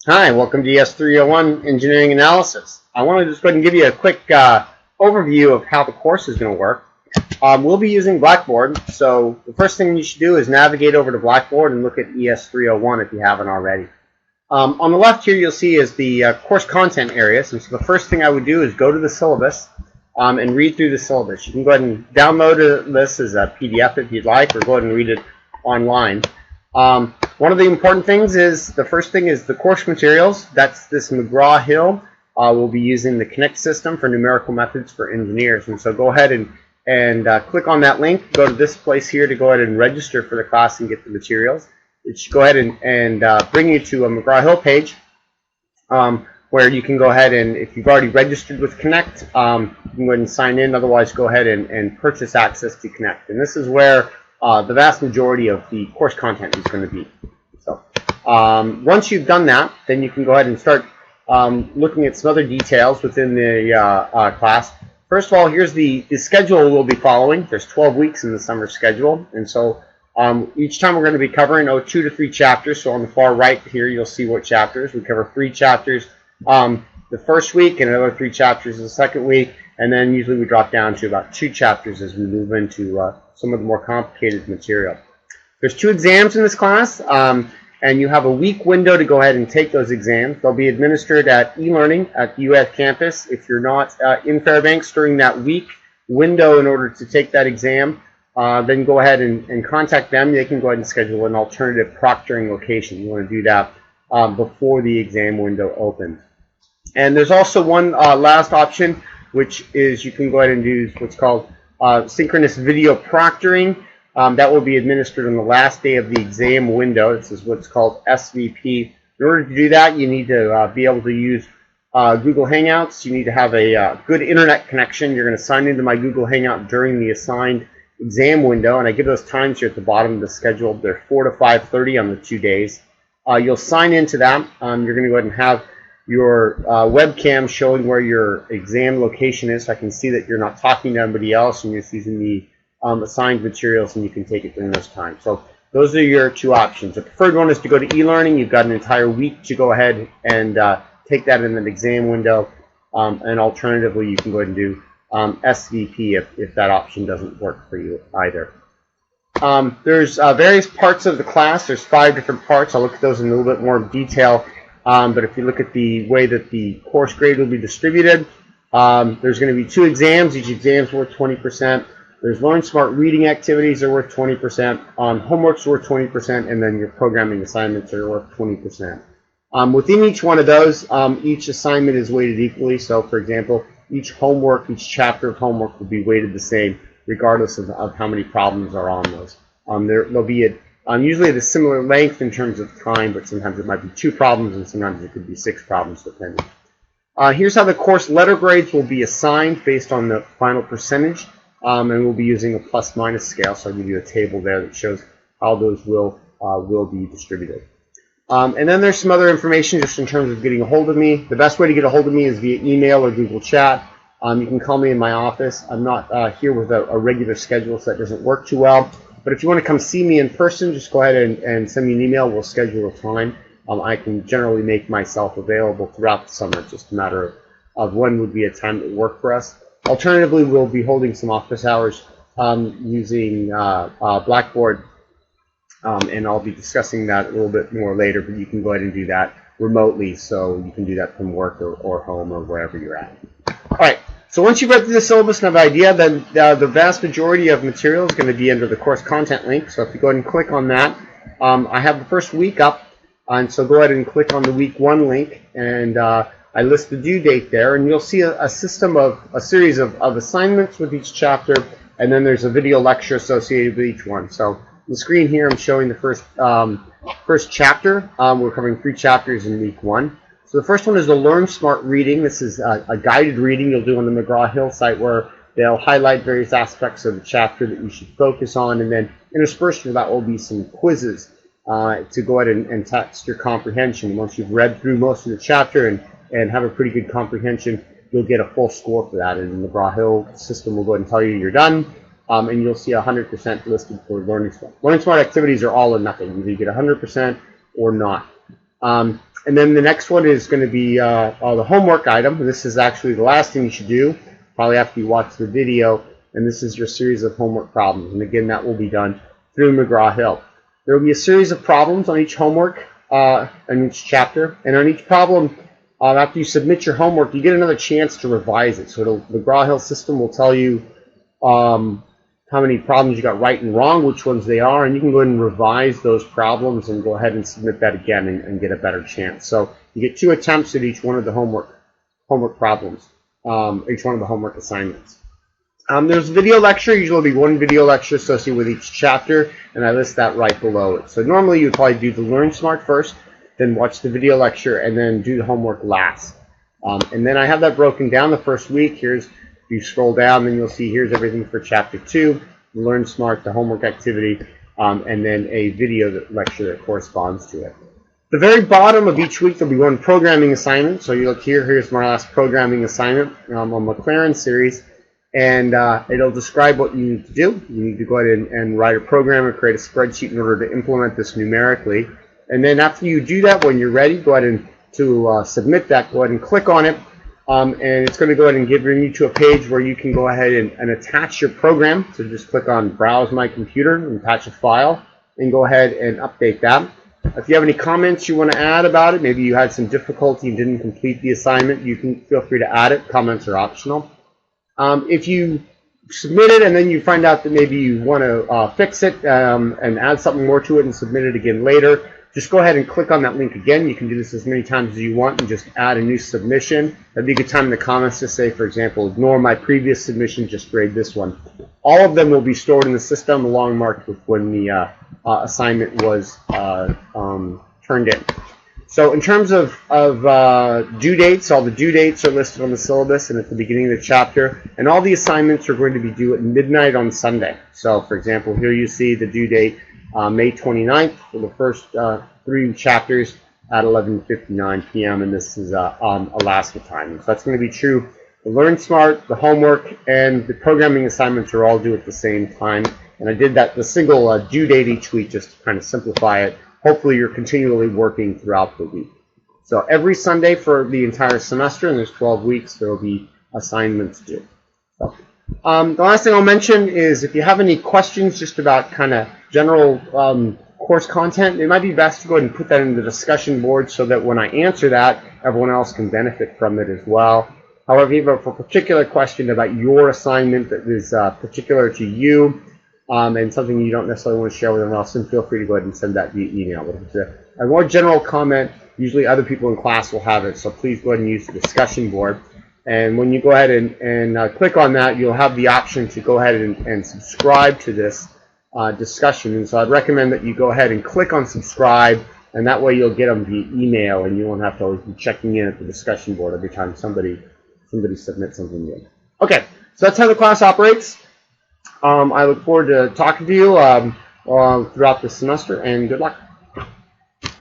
Hi, welcome to es301 Engineering Analysis. I want to just go ahead and give you a quick overview of how the course is going to work. We'll be using Blackboard, so the first thing you should do is navigate over to Blackboard and look at es301 if you haven't already. On the left here you'll see is the course content areas, and so the first thing I would do is go to the syllabus and read through the syllabus. You can go ahead and download this as a PDF if you'd like, or go ahead and read it online. One of the important things is, the first thing is the course materials. That's this McGraw-Hill. We'll be using the Connect system for numerical methods for engineers. And so go ahead and click on that link. Go to this place here to go ahead and register for the class and get the materials. It should go ahead and bring you to a McGraw-Hill page where you can go ahead and, if you've already registered with Connect, you can go ahead and sign in. Otherwise, go ahead and purchase access to Connect. And this is where the vast majority of the course content is going to be. So once you've done that, then you can go ahead and start looking at some other details within the class. First of all, here's the schedule we'll be following. There's 12 weeks in the summer schedule, and so each time we're going to be covering 2 to 3 chapters. So on the far right here, you'll see what chapters. We cover 3 chapters the first week and another 3 chapters the second week, and then usually we drop down to about 2 chapters as we move into some of the more complicated material. There's 2 exams in this class, and you have a week window to go ahead and take those exams. They'll be administered at e-learning at the UF campus. If you're not in Fairbanks during that week window in order to take that exam, then go ahead and contact them. They can go ahead and schedule an alternative proctoring location. You want to do that before the exam window opens. And there's also one last option, which is you can go ahead and do what's called synchronous video proctoring. That will be administered on the last day of the exam window. This is what's called SVP. In order to do that, you need to be able to use Google Hangouts. You need to have a good internet connection. You're going to sign into my Google Hangout during the assigned exam window, and I give those times here at the bottom of the schedule. They're 4 to 5:30 on the 2 days. You'll sign into that. You're going to go ahead and have your webcam showing where your exam location is, so I can see that you're not talking to anybody else and you're just using the assigned materials, and you can take it during those times. So those are your 2 options. The preferred one is to go to e-learning. You've got an entire week to go ahead and take that in an exam window, and alternatively you can go ahead and do SVP if that option doesn't work for you either. There's various parts of the class. There's 5 different parts. I'll look at those in a little bit more detail. But if you look at the way that the course grade will be distributed, there's going to be 2 exams. Each exam is worth 20%. There's Learn Smart reading activities are worth 20%. Homework's worth 20%, and then your programming assignments are worth 20%. Within each one of those, each assignment is weighted equally. So, for example, each chapter of homework will be weighted the same, regardless of how many problems are on those. They'll be usually at a similar length in terms of time, but sometimes it might be 2 problems, and sometimes it could be 6 problems, depending. Here's how the course letter grades will be assigned based on the final percentage, and we'll be using a plus-minus scale. So I'll give you a table there that shows how those will be distributed. And then there's some other information just in terms of getting a hold of me. The best way to get a hold of me is via email or Google Chat. You can call me in my office. I'm not here with a regular schedule, so that doesn't work too well. But if you want to come see me in person, just go ahead and send me an email. We'll schedule a time. I can generally make myself available throughout the summer. It's just a matter of when would be a time that would work for us. Alternatively, we'll be holding some office hours using Blackboard, and I'll be discussing that a little bit more later, but you can go ahead and do that remotely, so you can do that from work or home or wherever you're at. All right. So once you've read through the syllabus and have an idea, then the vast majority of material is going to be under the course content link. So if you go ahead and click on that, I have the first week up, and so go ahead and click on the week 1 link, and I list the due date there, and you'll see a series of assignments with each chapter, and then there's a video lecture associated with each one. So on the screen here, I'm showing the first chapter. We're covering 3 chapters in week 1. So the first one is the Learn Smart reading. This is a guided reading you'll do on the McGraw-Hill site, where they'll highlight various aspects of the chapter that you should focus on, and then interspersed with that will be some quizzes to go ahead and test your comprehension. Once you've read through most of the chapter and have a pretty good comprehension, you'll get a full score for that. And the McGraw-Hill system will go ahead and tell you you're done, and you'll see 100% listed for Learning Smart. Learning Smart activities are all or nothing. Either you get 100% or not. And then the next one is going to be the homework item. And this is actually the last thing you should do, probably after you watch the video. And this is your series of homework problems. And again, that will be done through McGraw-Hill. There will be a series of problems on each homework, in each chapter. And on each problem, after you submit your homework, you get another chance to revise it. So the McGraw-Hill system will tell you how many problems you got right and wrong, which ones they are, and you can go ahead and revise those problems and go ahead and submit that again and get a better chance. So you get 2 attempts at each one of the homework problems, each one of the homework assignments. There's a video lecture. Usually there'll be 1 video lecture associated with each chapter, and I list that right below it. So normally you would probably do the Learn Smart first, then watch the video lecture, and then do the homework last. And then I have that broken down the first week. Here's, if you scroll down, then you'll see here's everything for Chapter 2, Learn Smart, the homework activity, and then a video lecture that corresponds to it. The very bottom of each week, there'll be 1 programming assignment. So you look here, here's my last programming assignment on McLaren series, and it'll describe what you need to do. You need to go ahead and write a program or create a spreadsheet in order to implement this numerically. And then after you do that, when you're ready, go ahead and submit that, go ahead and click on it. And it's going to go ahead and bring you to a page where you can go ahead and attach your program. So just click on Browse My Computer and attach a file, and go ahead and update that. If you have any comments you want to add about it, maybe you had some difficulty and didn't complete the assignment, you can feel free to add it. Comments are optional. If you submit it and then you find out that maybe you want to fix it and add something more to it and submit it again later, just go ahead and click on that link again. You can do this as many times as you want and just add a new submission. That'd be a good time in the comments to say, for example, ignore my previous submission, just grade this one. All of them will be stored in the system along marked with when the assignment was turned in. So in terms of due dates, all the due dates are listed on the syllabus and at the beginning of the chapter, and all the assignments are going to be due at midnight on Sunday. So for example, here you see the due date May 29th for the first 3 chapters at 11:59 p.m. and this is on Alaska time. So that's going to be true. The Learn Smart, the homework, and the programming assignments are all due at the same time. And I did that the single due date each week just to kind of simplify it. Hopefully you're continually working throughout the week. So every Sunday for the entire semester, and there's 12 weeks, there will be assignments due. So, the last thing I'll mention is if you have any questions just about kind of general course content, it might be best to go ahead and put that in the discussion board so that when I answer that, everyone else can benefit from it as well. However, if you have a particular question about your assignment that is particular to you and something you don't necessarily want to share with anyone else, then feel free to go ahead and send that via email. But if it's a more general comment, usually other people in class will have it, so please go ahead and use the discussion board. And when you go ahead and click on that, you'll have the option to go ahead and subscribe to this discussion. And so I'd recommend that you go ahead and click on subscribe, and that way you'll get them via email, and you won't have to always be checking in at the discussion board every time somebody submits something new. Okay, so that's how the class operates. I look forward to talking to you throughout the semester, and good luck.